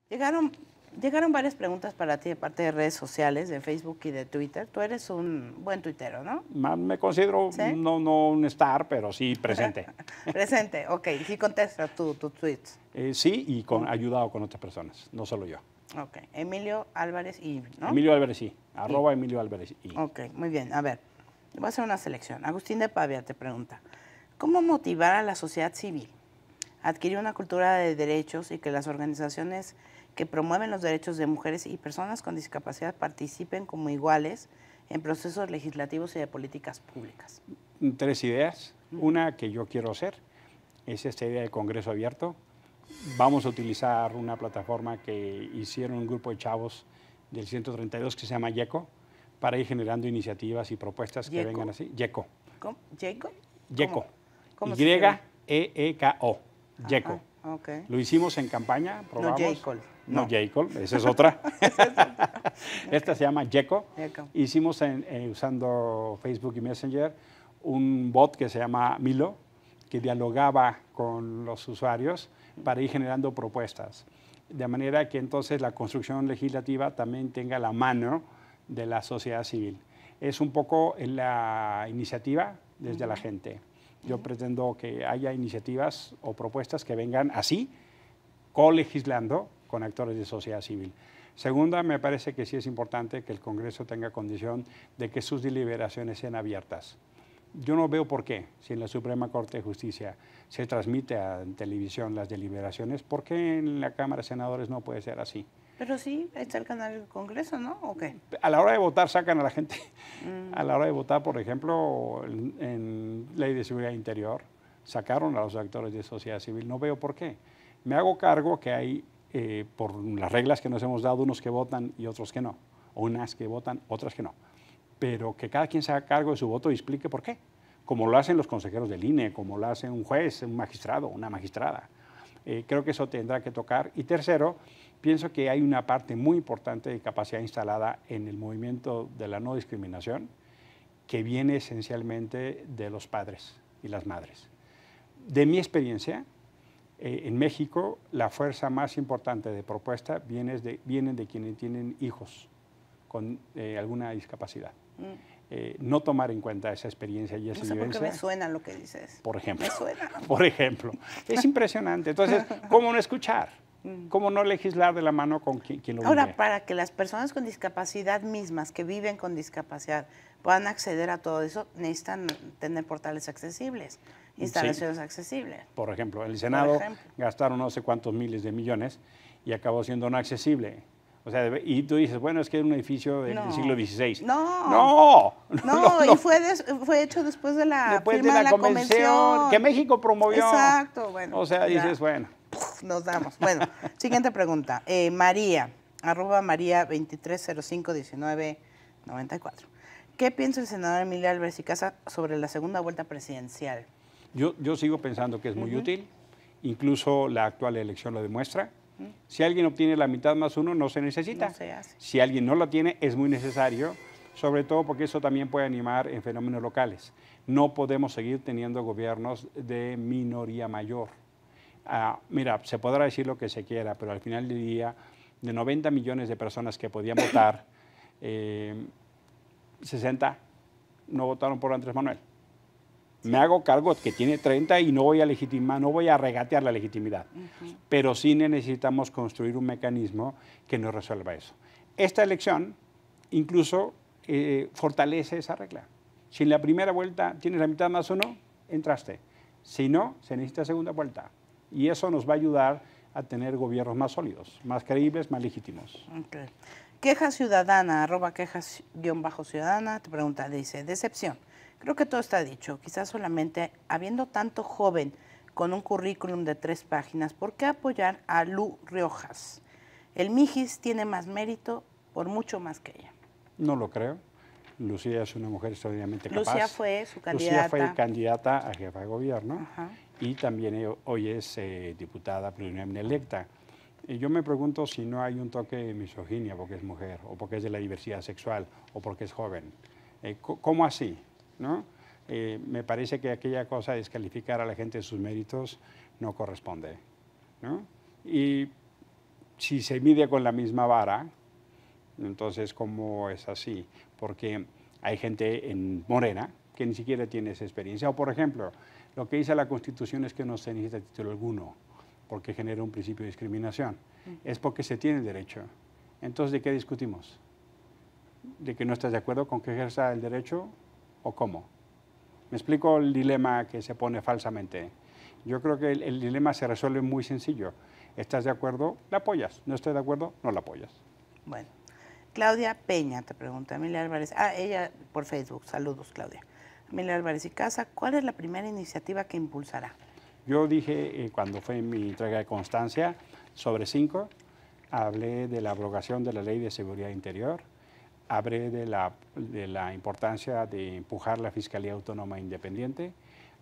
Llegaron, llegaron varias preguntas para ti de parte de redes sociales, de Facebook y de Twitter. Tú eres un buen tuitero, ¿no? Me considero ¿Sí? no un star, pero sí presente. Presente, ok. Sí contestas tus tweets. Sí, y ayudado con otras personas, no solo yo. Ok. Emilio Álvarez y, ¿no? Emilio Álvarez sí, @ Emilio Álvarez y. Ok, muy bien. A ver, voy a hacer una selección. Agustín de Pavia te pregunta, ¿cómo motivar a la sociedad civil a adquirir una cultura de derechos y que las organizaciones que promueven los derechos de mujeres y personas con discapacidad participen como iguales en procesos legislativos y de políticas públicas? 3 ideas. Una que yo quiero hacer es esta idea de Congreso Abierto. Vamos a utilizar una plataforma que hicieron un grupo de chavos del 132 que se llama YECO para ir generando iniciativas y propuestas que ¿YECO? vengan así. YECO. ¿Cómo? ¿Jacob? YECO. ¿Cómo se escribe? YEEKO. YECO. Ah, ok. Lo hicimos en campaña, probamos. Jacob. No, Jacob, esa es otra. Esta se llama YECO. YECO. Hicimos usando Facebook y Messenger un bot que se llama Milo, que dialogaba con los usuarios para ir generando propuestas. De manera que entonces la construcción legislativa también tenga la mano de la sociedad civil. Es un poco la iniciativa desde la gente. Yo pretendo que haya iniciativas o propuestas que vengan así, colegislando con actores de sociedad civil. Segunda, me parece que sí es importante que el Congreso tenga condición de que sus deliberaciones sean abiertas. Yo no veo por qué, si en la Suprema Corte de Justicia se transmite en televisión las deliberaciones, ¿por qué en la Cámara de Senadores no puede ser así? Pero sí, está el canal del Congreso, ¿no? ¿O qué? A la hora de votar sacan a la gente. A la hora de votar, por ejemplo, en Ley de Seguridad Interior, sacaron a los actores de sociedad civil. No veo por qué. Me hago cargo que hay, por las reglas que nos hemos dado, unos que votan y otros que no. O unas que votan, otras que no. Pero que cada quien se haga cargo de su voto y explique por qué. Como lo hacen los consejeros del INE, como lo hace un juez, un magistrado, una magistrada. Creo que eso tendrá que tocar. Y tercero, pienso que hay una parte muy importante de capacidad instalada en el movimiento de la no discriminación que viene esencialmente de los padres y las madres. De mi experiencia, en México la fuerza más importante de propuesta vienen de quienes tienen hijos con alguna discapacidad. No tomar en cuenta esa experiencia y esa vivencia. No sé por qué me suena lo que dices. Por ejemplo. Me suena. Por ejemplo. Es impresionante. Entonces, ¿cómo no escuchar? ¿Cómo no legislar de la mano con quien lo vive? Ahora, para que las personas con discapacidad mismas, que viven con discapacidad, puedan acceder a todo eso, necesitan tener portales accesibles, instalaciones accesibles. Por ejemplo, en el Senado gastaron no sé cuántos miles de millones y acabó siendo no accesible. O sea, y tú dices, bueno, es que era un edificio del siglo XVI. No, y fue hecho después de la firma de la convención que México promovió. Exacto, bueno. O sea, dices, bueno. Nos damos. Bueno, siguiente pregunta. María, @María 23051994. ¿Qué piensa el senador Emilio Álvarez y Casa sobre la segunda vuelta presidencial? Yo sigo pensando que es muy útil. Incluso la actual elección lo demuestra. Si alguien obtiene la mitad más uno, no se necesita. No se hace. Si alguien no la tiene, es muy necesario, sobre todo porque eso también puede animar en fenómenos locales. No podemos seguir teniendo gobiernos de minoría mayor. Mira, se podrá decir lo que se quiera, pero al final del día, de 90 millones de personas que podían votar, 60 no votaron por Andrés Manuel. Me hago cargo que tiene 30 y no voy a legitimar, no voy a regatear la legitimidad. Pero sí necesitamos construir un mecanismo que nos resuelva eso. Esta elección incluso fortalece esa regla. Si en la primera vuelta tienes la mitad más uno, entraste. Si no, se necesita segunda vuelta. Y eso nos va a ayudar a tener gobiernos más sólidos, más creíbles, más legítimos. Okay. Queja Ciudadana, @quejas_ciudadana, te pregunta, dice, decepción. Creo que todo está dicho, quizás solamente habiendo tanto joven con un currículum de 3 páginas, ¿por qué apoyar a Lu Riojas? El Mijis tiene más mérito, por mucho más que ella. No lo creo. Lucía es una mujer extraordinariamente capaz. Lucía fue su candidata. Lucía fue candidata a jefa de gobierno. Y también hoy es diputada plurinominal electa. Yo me pregunto si no hay un toque de misoginia porque es mujer, o porque es de la diversidad sexual, o porque es joven. ¿Cómo así? ¿No? Me parece que aquella cosa de descalificar a la gente de sus méritos no corresponde, ¿no? Y si se mide con la misma vara, entonces, ¿cómo es así? Porque hay gente en Morena que ni siquiera tiene esa experiencia. O, por ejemplo, lo que dice la Constitución es que no se necesita título alguno, porque genera un principio de discriminación. Es porque se tiene el derecho. Entonces, ¿de qué discutimos? ¿De que no estás de acuerdo con que ejerza el derecho o cómo? ¿Me explico el dilema que se pone falsamente? Yo creo que el dilema se resuelve muy sencillo. ¿Estás de acuerdo? La apoyas. ¿No estás de acuerdo? No la apoyas. Bueno. Claudia Peña te pregunta, Emilia Álvarez, ella por Facebook, saludos Claudia. Emilia Álvarez y Casa, ¿cuál es la primera iniciativa que impulsará? Yo dije, cuando fue mi entrega de constancia, sobre 5, hablé de la abrogación de la Ley de Seguridad Interior, hablé de la importancia de empujar la Fiscalía Autónoma Independiente,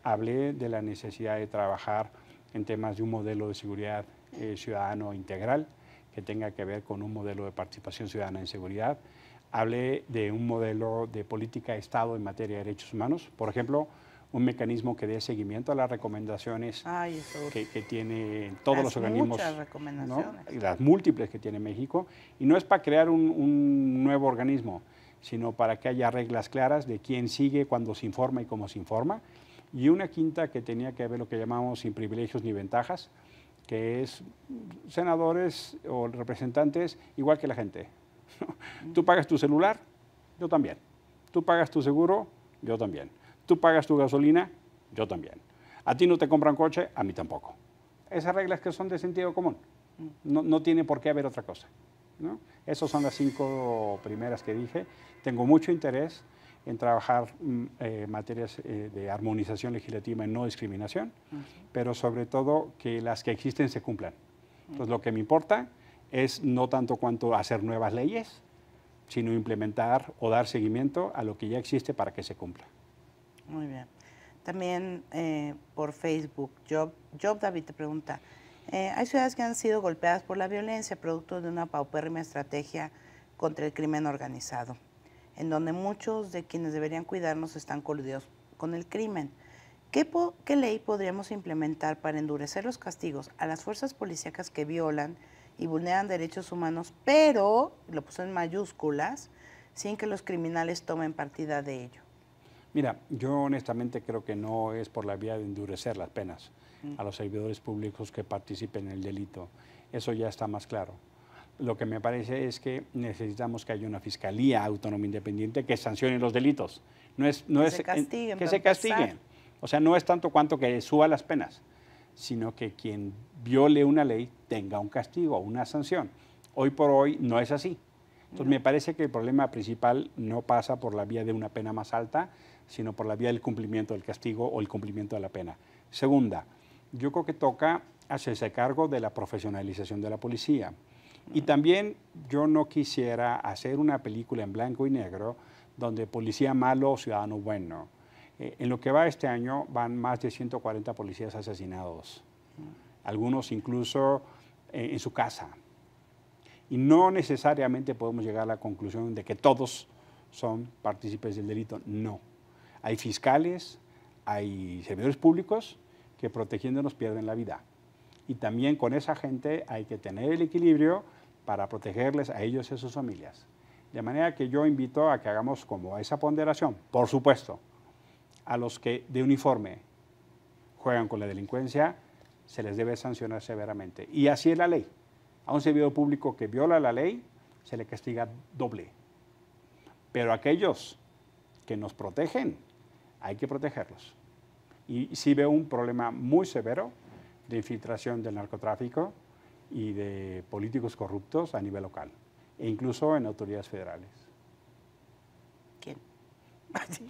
hablé de la necesidad de trabajar en temas de un modelo de seguridad ciudadano integral, que tenga que ver con un modelo de participación ciudadana en seguridad. Hablé de un modelo de política de Estado en materia de derechos humanos, por ejemplo, un mecanismo que dé seguimiento a las recomendaciones que tiene todos los organismos, muchas recomendaciones, ¿no? Las múltiples que tiene México, y no es para crear un nuevo organismo, sino para que haya reglas claras de quién sigue, cuándo se informa y cómo se informa, y una quinta que tenía que ver lo que llamamos sin privilegios ni ventajas, que es senadores o representantes igual que la gente. Tú pagas tu celular, yo también. Tú pagas tu seguro, yo también. Tú pagas tu gasolina, yo también. A ti no te compran coche, a mí tampoco. Esas reglas que son de sentido común. No tiene por qué haber otra cosa, ¿no? Esas son las 5 primeras que dije. Tengo mucho interés en trabajar materias de armonización legislativa y no discriminación, pero sobre todo que las que existen se cumplan. Entonces, lo que me importa es no tanto cuanto hacer nuevas leyes, sino implementar o dar seguimiento a lo que ya existe para que se cumpla. Muy bien. También por Facebook, Job David te pregunta, hay ciudades que han sido golpeadas por la violencia, producto de una paupérrima estrategia contra el crimen organizado, en donde muchos de quienes deberían cuidarnos están coludidos con el crimen. ¿Qué ley podríamos implementar para endurecer los castigos a las fuerzas policíacas que violan y vulneran derechos humanos, pero, lo puse en mayúsculas, sin que los criminales tomen partida de ello? Mira, yo honestamente creo que no es por la vía de endurecer las penas a los servidores públicos que participen en el delito. Eso ya está más claro. Lo que me parece es que necesitamos que haya una fiscalía autónoma independiente que sancione los delitos. Que se castiguen. O sea, no es tanto cuanto que suba las penas, sino que quien viole una ley tenga un castigo, una sanción. Hoy por hoy no es así. Entonces, me parece que el problema principal no pasa por la vía de una pena más alta, sino por la vía del cumplimiento del castigo o el cumplimiento de la pena. Segunda, yo creo que toca hacerse cargo de la profesionalización de la policía. Y también yo no quisiera hacer una película en blanco y negro donde policía malo, ciudadano bueno. En lo que va este año van más de 140 policías asesinados, algunos incluso en su casa. Y no necesariamente podemos llegar a la conclusión de que todos son partícipes del delito, no. Hay fiscales, hay servidores públicos que protegiéndonos pierden la vida. Y también con esa gente hay que tener el equilibrio para protegerles a ellos y a sus familias. De manera que yo invito a que hagamos como esa ponderación, por supuesto, a los que de uniforme juegan con la delincuencia, se les debe sancionar severamente. Y así es la ley. A un servidor público que viola la ley, se le castiga doble. Pero aquellos que nos protegen, hay que protegerlos. Y sí veo un problema muy severo de infiltración del narcotráfico y de políticos corruptos a nivel local, e incluso en autoridades federales. ¿Quién?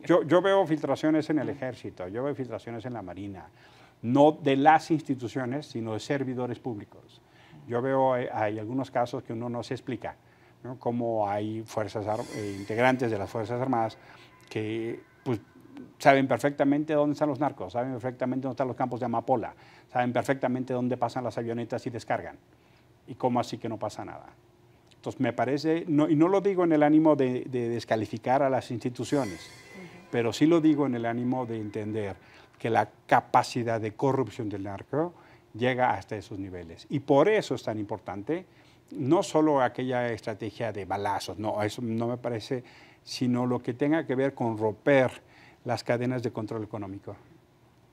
Yo veo filtraciones en el ejército, yo veo filtraciones en la marina, no de las instituciones, sino de servidores públicos. Yo veo, hay algunos casos que uno no se explica, ¿no? Cómo hay integrantes de las Fuerzas Armadas que pues, saben perfectamente dónde están los narcos, saben perfectamente dónde están los campos de amapola, saben perfectamente dónde pasan las avionetas y descargan. ¿Y cómo así que no pasa nada? Entonces, me parece, y no lo digo en el ánimo de descalificar a las instituciones, pero sí lo digo en el ánimo de entender que la capacidad de corrupción del narco llega hasta esos niveles. Y por eso es tan importante no solo aquella estrategia de balazos, no, eso no me parece, sino lo que tenga que ver con romper las cadenas de control económico.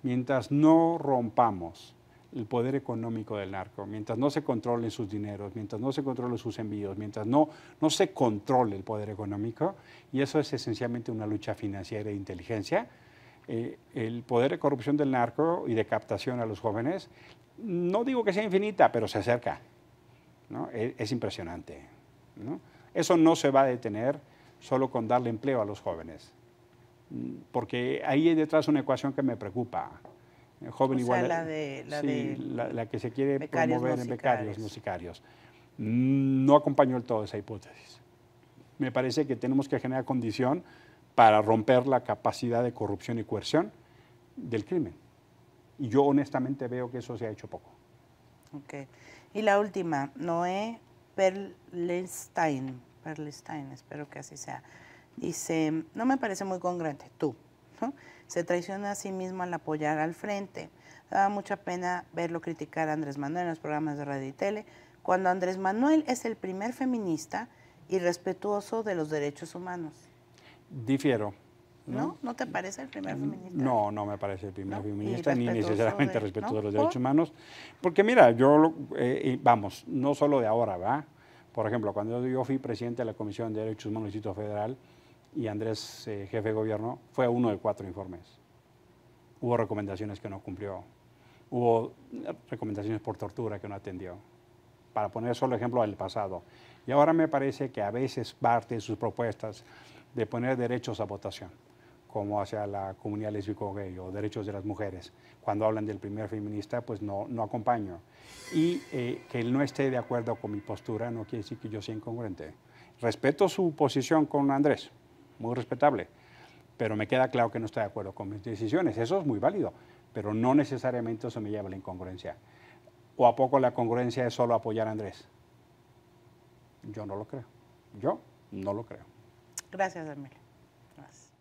Mientras no rompamos el poder económico del narco, mientras no se controlen sus dineros, mientras no se controlen sus envíos, mientras no se controle el poder económico, y eso es esencialmente una lucha financiera e inteligencia, el poder de corrupción del narco y de captación a los jóvenes, no digo que sea infinita, pero se acerca, ¿no? Es impresionante, ¿no? Eso no se va a detener solo con darle empleo a los jóvenes, porque ahí hay detrás una ecuación que me preocupa. El joven igual, la que se quiere promover en becarios, no sicarios. No acompañó del todo esa hipótesis. Me parece que tenemos que generar condición para romper la capacidad de corrupción y coerción del crimen. Y yo honestamente veo que eso se ha hecho poco. Ok. Y la última, Noé Perlestein, espero que así sea. Dice, no me parece muy congruente, tú, ¿no? Se traiciona a sí mismo al apoyar al frente. Daba mucha pena verlo criticar a Andrés Manuel en los programas de radio y tele, cuando Andrés Manuel es el primer feminista y respetuoso de los derechos humanos. Difiero. ¿No? ¿No te parece el primer feminista? No, no me parece el primer feminista, ni respetuoso necesariamente respetuoso de los derechos humanos. Porque mira, yo, vamos, no solo de ahora, ¿va? Por ejemplo, cuando yo fui presidente de la Comisión de Derechos Humanos del Distrito Federal y Andrés, jefe de gobierno, fue uno de 4 informes. Hubo recomendaciones que no cumplió. Hubo recomendaciones por tortura que no atendió. Para poner solo ejemplo del pasado. Y ahora me parece que a veces parte de sus propuestas de poner derechos a votación, como hacia la comunidad lésbico-gay o derechos de las mujeres. Cuando hablan del primer feminista, pues no acompaño. Y que él no esté de acuerdo con mi postura no quiere decir que yo sea incongruente. Respeto su posición con Andrés, muy respetable, pero me queda claro que no está de acuerdo con mis decisiones. Eso es muy válido, pero no necesariamente eso me lleva a la incongruencia. ¿O a poco la congruencia es solo apoyar a Andrés? Yo no lo creo. Yo no lo creo. Gracias, Emilio. Gracias.